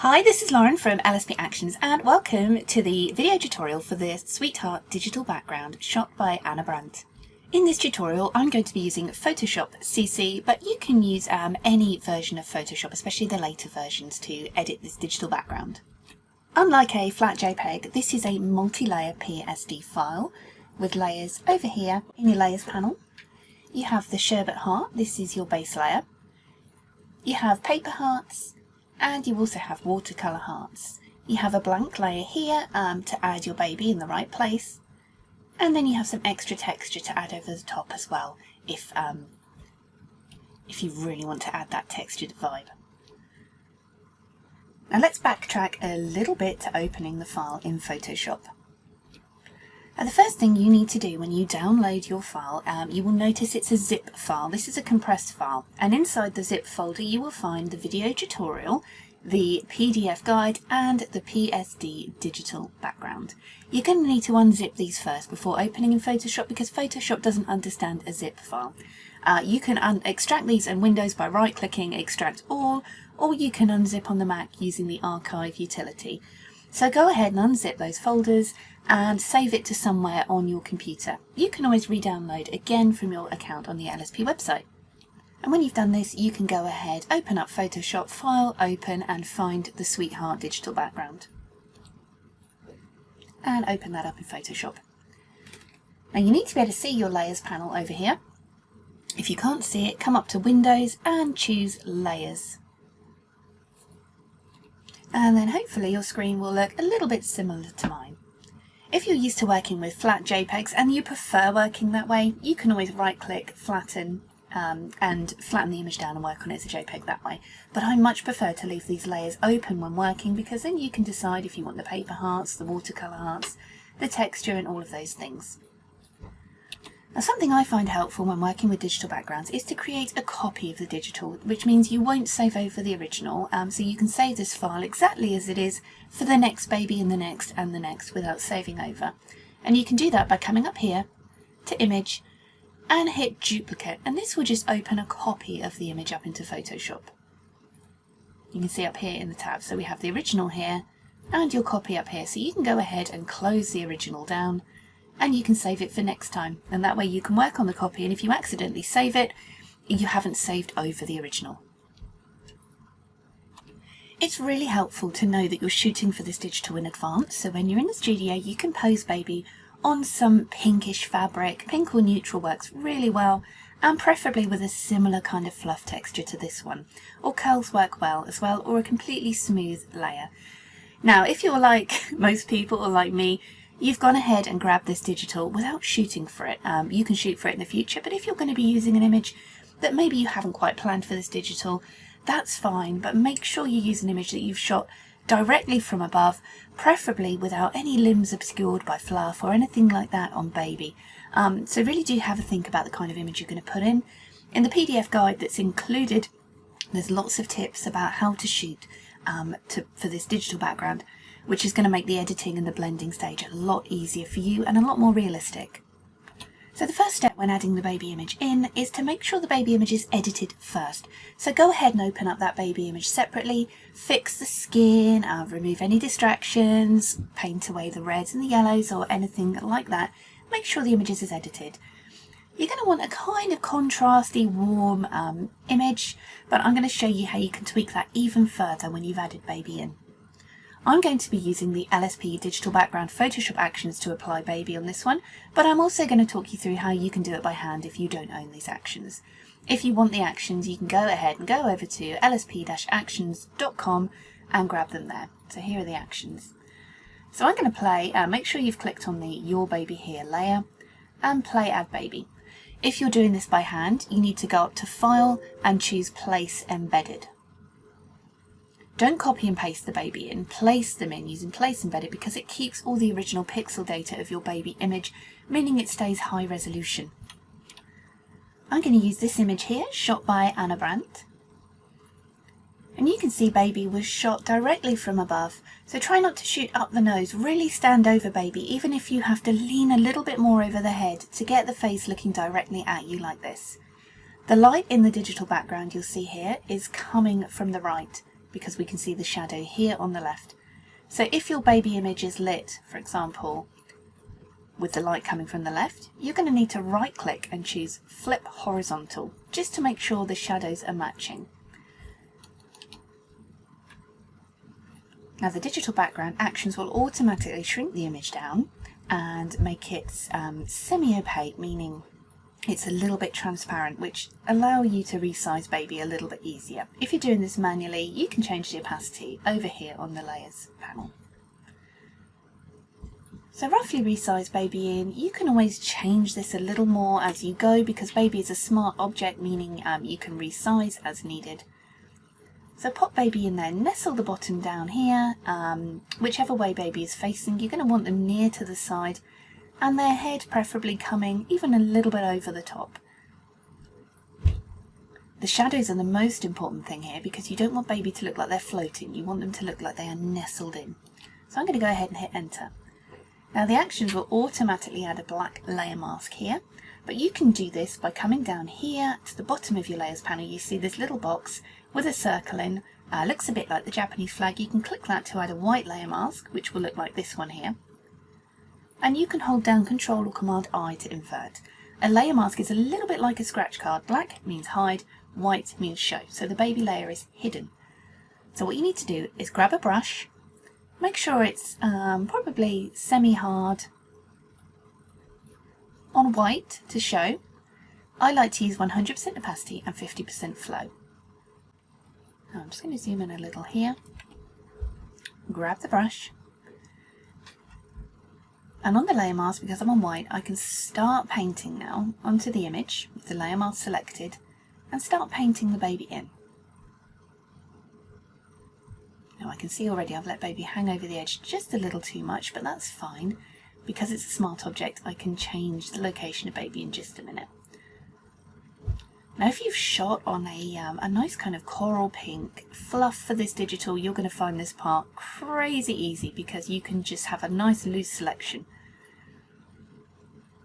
Hi, this is Lauren from LSP Actions and welcome to the video tutorial for the Sweetheart digital background shot by Anna Brandt. In this tutorial I'm going to be using Photoshop CC, but you can use any version of Photoshop, especially the later versions, to edit this digital background. Unlike a flat JPEG, this is a multi-layer PSD file with layers over here in your layers panel. You have the sherbet heart, this is your base layer. You have paper hearts, and you also have watercolour hearts. You have a blank layer here to add your baby in the right place, and then you have some extra texture to add over the top as well if you really want to add that textured vibe. Now let's backtrack a little bit to opening the file in Photoshop. Now the first thing you need to do when you download your file, you will notice it's a zip file. This is a compressed file, and inside the zip folder you will find the video tutorial, the PDF guide and the PSD digital background. You're going to need to unzip these first before opening in Photoshop because Photoshop doesn't understand a zip file. You can extract these in Windows by right-clicking Extract All, or you can unzip on the Mac using the Archive utility. So go ahead and unzip those folders and save it to somewhere on your computer. You can always re-download again from your account on the LSP website. And when you've done this, you can go ahead, open up Photoshop, File, Open, and find the Sweetheart digital background. And open that up in Photoshop. Now you need to be able to see your layers panel over here. If you can't see it, come up to Windows and choose Layers. And then hopefully your screen will look a little bit similar to mine. If you're used to working with flat JPEGs and you prefer working that way, you can always right-click, flatten, and flatten the image down and work on it as a JPEG that way. But I much prefer to leave these layers open when working because then you can decide if you want the paper hearts, the watercolour hearts, the texture and all of those things. Now something I find helpful when working with digital backgrounds is to create a copy of the digital, which means you won't save over the original, so you can save this file exactly as it is for the next baby and the next without saving over. And you can do that by coming up here to Image and hit Duplicate, and this will just open a copy of the image up into Photoshop. You can see up here in the tab, so we have the original here and your copy up here, so you can go ahead and close the original down and you can save it for next time, and that way you can work on the copy, and if you accidentally save it, you haven't saved over the original. It's really helpful to know that you're shooting for this digital in advance, so when you're in the studio you can pose baby on some pinkish fabric. Pink or neutral works really well, and preferably with a similar kind of fluff texture to this one. Or curls work well as well, or a completely smooth layer. Now if you're like most people or like me, you've gone ahead and grabbed this digital without shooting for it. You can shoot for it in the future, but if you're going to be using an image that maybe you haven't quite planned for this digital, that's fine, but make sure you use an image that you've shot directly from above, preferably without any limbs obscured by fluff or anything like that on baby. So really do have a think about the kind of image you're going to put in. In the PDF guide that's included, there's lots of tips about how to shoot for this digital background, which is going to make the editing and the blending stage a lot easier for you and a lot more realistic. So the first step when adding the baby image in is to make sure the baby image is edited first. So go ahead and open up that baby image separately, fix the skin, remove any distractions, paint away the reds and the yellows or anything like that. Make sure the image is edited. You're going to want a kind of contrasty, warm image, but I'm going to show you how you can tweak that even further when you've added baby in. I'm going to be using the LSP Digital Background Photoshop Actions to apply baby on this one, but I'm also going to talk you through how you can do it by hand if you don't own these actions. If you want the actions, you can go ahead and go over to lsp-actions.com and grab them there. So here are the actions. So I'm going to play, make sure you've clicked on the Your Baby Here layer and play Add Baby. If you're doing this by hand, you need to go up to File and choose Place Embedded. Don't copy and paste the baby in, place them in using Place Embedded because it keeps all the original pixel data of your baby image, meaning it stays high resolution. I'm going to use this image here, shot by Anna Brandt. And you can see baby was shot directly from above, so try not to shoot up the nose, really stand over baby, even if you have to lean a little bit more over the head to get the face looking directly at you like this. The light in the digital background you'll see here is coming from the right. because we can see the shadow here on the left. So if your baby image is lit, for example, with the light coming from the left, you're going to need to right click and choose Flip Horizontal, just to make sure the shadows are matching. Now the digital background actions will automatically shrink the image down and make it semi-opaque, meaning it's a little bit transparent, which allow you to resize baby a little bit easier. If you're doing this manually, you can change the opacity over here on the layers panel. So roughly resize baby in. You can always change this a little more as you go, because baby is a smart object, meaning you can resize as needed. So pop baby in there, nestle the bottom down here, whichever way baby is facing. You're going to want them near to the side, and their head preferably coming even a little bit over the top. The shadows are the most important thing here, because you don't want baby to look like they're floating. You want them to look like they are nestled in. So I'm going to go ahead and hit enter. Now the actions will automatically add a black layer mask here, but you can do this by coming down here to the bottom of your layers panel. You see this little box with a circle in, looks a bit like the Japanese flag. You can click that to add a white layer mask, which will look like this one here. And you can hold down Control or Command I to invert. A layer mask is a little bit like a scratch card. Black means hide, white means show. So the baby layer is hidden. So what you need to do is grab a brush, make sure it's probably semi-hard on white to show. I like to use 100% opacity and 50% flow. Now I'm just going to zoom in a little here, grab the brush, and on the layer mask, because I'm on white, I can start painting now onto the image with the layer mask selected and start painting the baby in. Now I can see already I've let baby hang over the edge just a little too much, but that's fine. Because it's a smart object, I can change the location of baby in just a minute. Now if you've shot on a nice kind of coral pink fluff for this digital, you're going to find this part crazy easy, because you can just have a nice loose selection.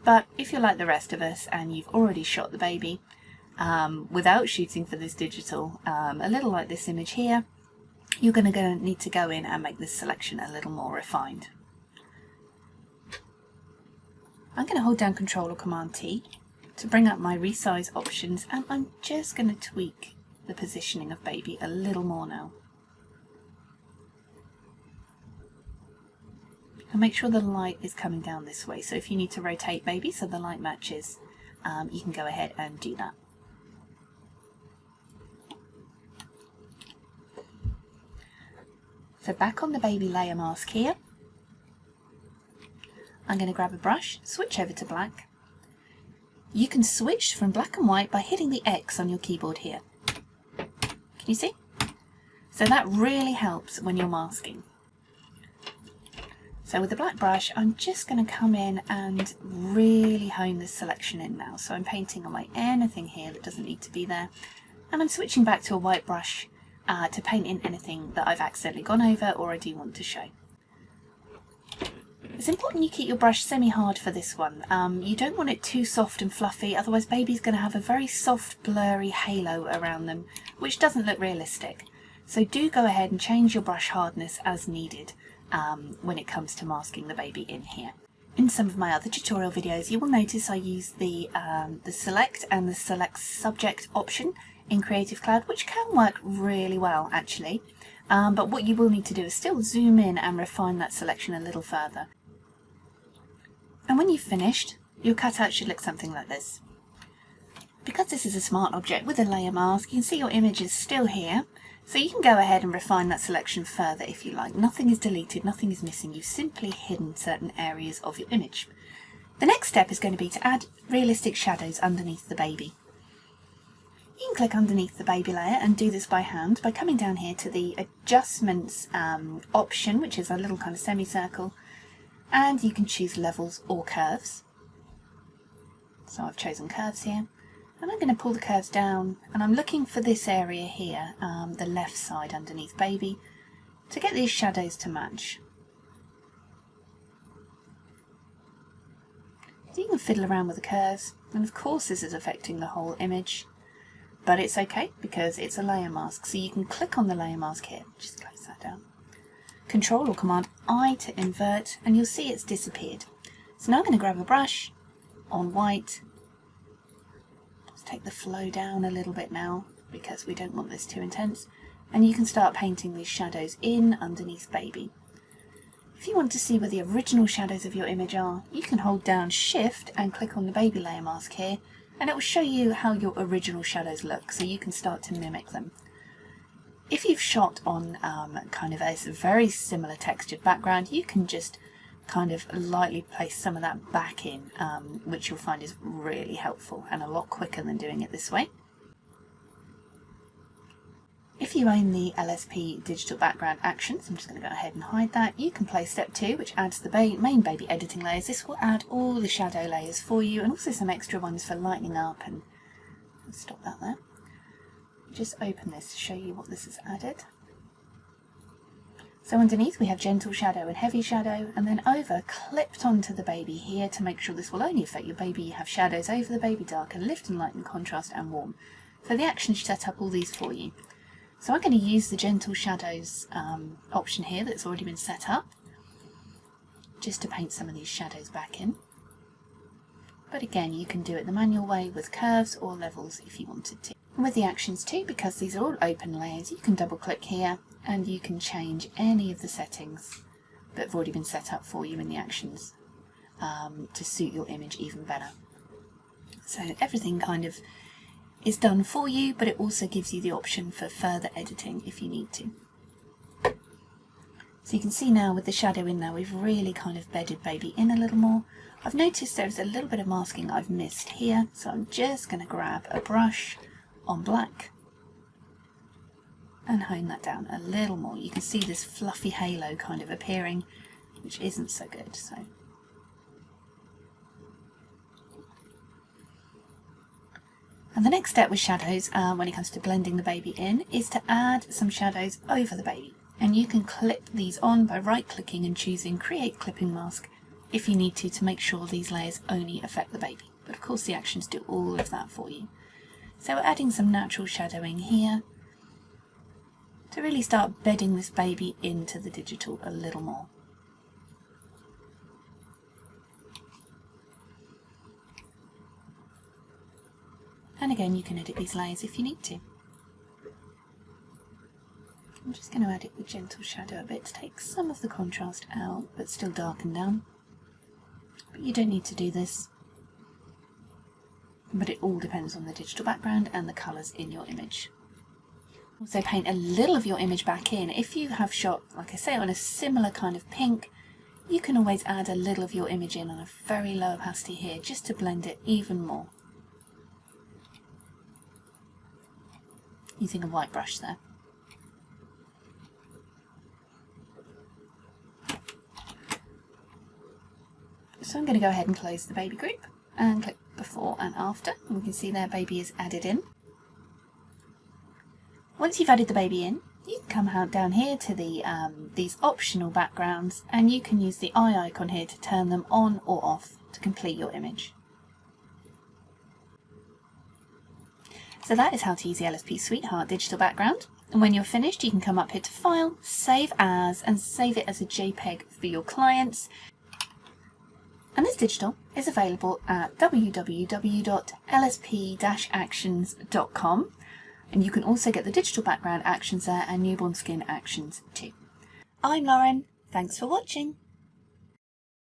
But if you're like the rest of us and you've already shot the baby without shooting for this digital, a little like this image here, you're going to need to go in and make this selection a little more refined. I'm going to hold down Control or Command T to bring up my resize options, and I'm just going to tweak the positioning of baby a little more now. And make sure the light is coming down this way, so if you need to rotate baby so the light matches, you can go ahead and do that. So back on the baby layer mask here, I'm going to grab a brush, switch over to black. You can switch from black and white by hitting the X on your keyboard here. Can you see? So that really helps when you're masking. So with the black brush, I'm just going to come in and really hone this selection in now. So I'm painting away anything here that doesn't need to be there. And I'm switching back to a white brush to paint in anything that I've accidentally gone over or I do want to show. It's important you keep your brush semi-hard for this one. You don't want it too soft and fluffy, otherwise baby's going to have a very soft blurry halo around them, which doesn't look realistic. So do go ahead and change your brush hardness as needed when it comes to masking the baby in here. In some of my other tutorial videos you will notice I use the select and the select subject option in Creative Cloud, which can work really well actually. But what you will need to do is still zoom in and refine that selection a little further. And when you've finished, your cutout should look something like this. Because this is a smart object with a layer mask, you can see your image is still here, so you can go ahead and refine that selection further if you like. Nothing is deleted, nothing is missing, you've simply hidden certain areas of your image. The next step is going to be to add realistic shadows underneath the baby. You can click underneath the baby layer and do this by hand by coming down here to the adjustments option, which is a little kind of semicircle, and you can choose levels or curves. So I've chosen curves here, and I'm going to pull the curves down, and I'm looking for this area here, the left side underneath baby, to get these shadows to match. So you can fiddle around with the curves, and of course this is affecting the whole image. but it's okay because it's a layer mask. So you can click on the layer mask here, just close that down. Control or Command I to invert, and you'll see it's disappeared. So now I'm going to grab a brush on white, just take the flow down a little bit now because we don't want this too intense, and you can start painting these shadows in underneath baby. If you want to see where the original shadows of your image are, you can hold down Shift and click on the baby layer mask here, and it will show you how your original shadows look, so you can start to mimic them. If you've shot on kind of a very similar textured background, you can just kind of lightly place some of that back in, which you'll find is really helpful and a lot quicker than doing it this way. If you own the LSP digital background actions, I'm just going to go ahead and hide that. You can play step 2, which adds the main baby editing layers. This will add all the shadow layers for you, and also some extra ones for lightening up. And let's stop that there. Just open this to show you what this has added. So underneath we have gentle shadow and heavy shadow, and then over clipped onto the baby here to make sure this will only affect your baby. You have shadows over the baby, darken, lift and lighten, contrast and warm. So the action should set up all these for you. So I'm going to use the Gentle Shadows option here that's already been set up, just to paint some of these shadows back in. But again, you can do it the manual way with curves or levels if you wanted to. And with the actions too, because these are all open layers, you can double click here and you can change any of the settings that have already been set up for you in the actions to suit your image even better. So everything kind of is done for you, but it also gives you the option for further editing if you need to. So you can see now with the shadow in there, we've really kind of bedded baby in a little more. I've noticed there's a little bit of masking I've missed here, so I'm just going to grab a brush on black and hone that down a little more. You can see this fluffy halo kind of appearing, which isn't so good. So and the next step with shadows, when it comes to blending the baby in, is to add some shadows over the baby. And you can clip these on by right-clicking and choosing Create Clipping Mask if you need to make sure these layers only affect the baby. But of course the actions do all of that for you. So we're adding some natural shadowing here to really start bedding this baby into the digital a little more. And again, you can edit these layers if you need to. I'm just going to add it with Gentle Shadow a bit to take some of the contrast out, but still darken down. But you don't need to do this. But it all depends on the digital background and the colours in your image. Also paint a little of your image back in. If you have shot, like I say, on a similar kind of pink, you can always add a little of your image in on a very low opacity here, just to blend it even more. Using a white brush there. So I'm going to go ahead and close the baby group and click before and after, and we can see there baby is added in. Once you've added the baby in, you can come down here to the these optional backgrounds, and you can use the eye icon here to turn them on or off to complete your image. So that is how to use the LSP Sweetheart digital background. And when you're finished, you can come up here to File, Save As, and save it as a JPEG for your clients. And this digital is available at www.lsp-actions.com. And you can also get the digital background actions there and newborn skin actions too. I'm Lauren. Thanks for watching.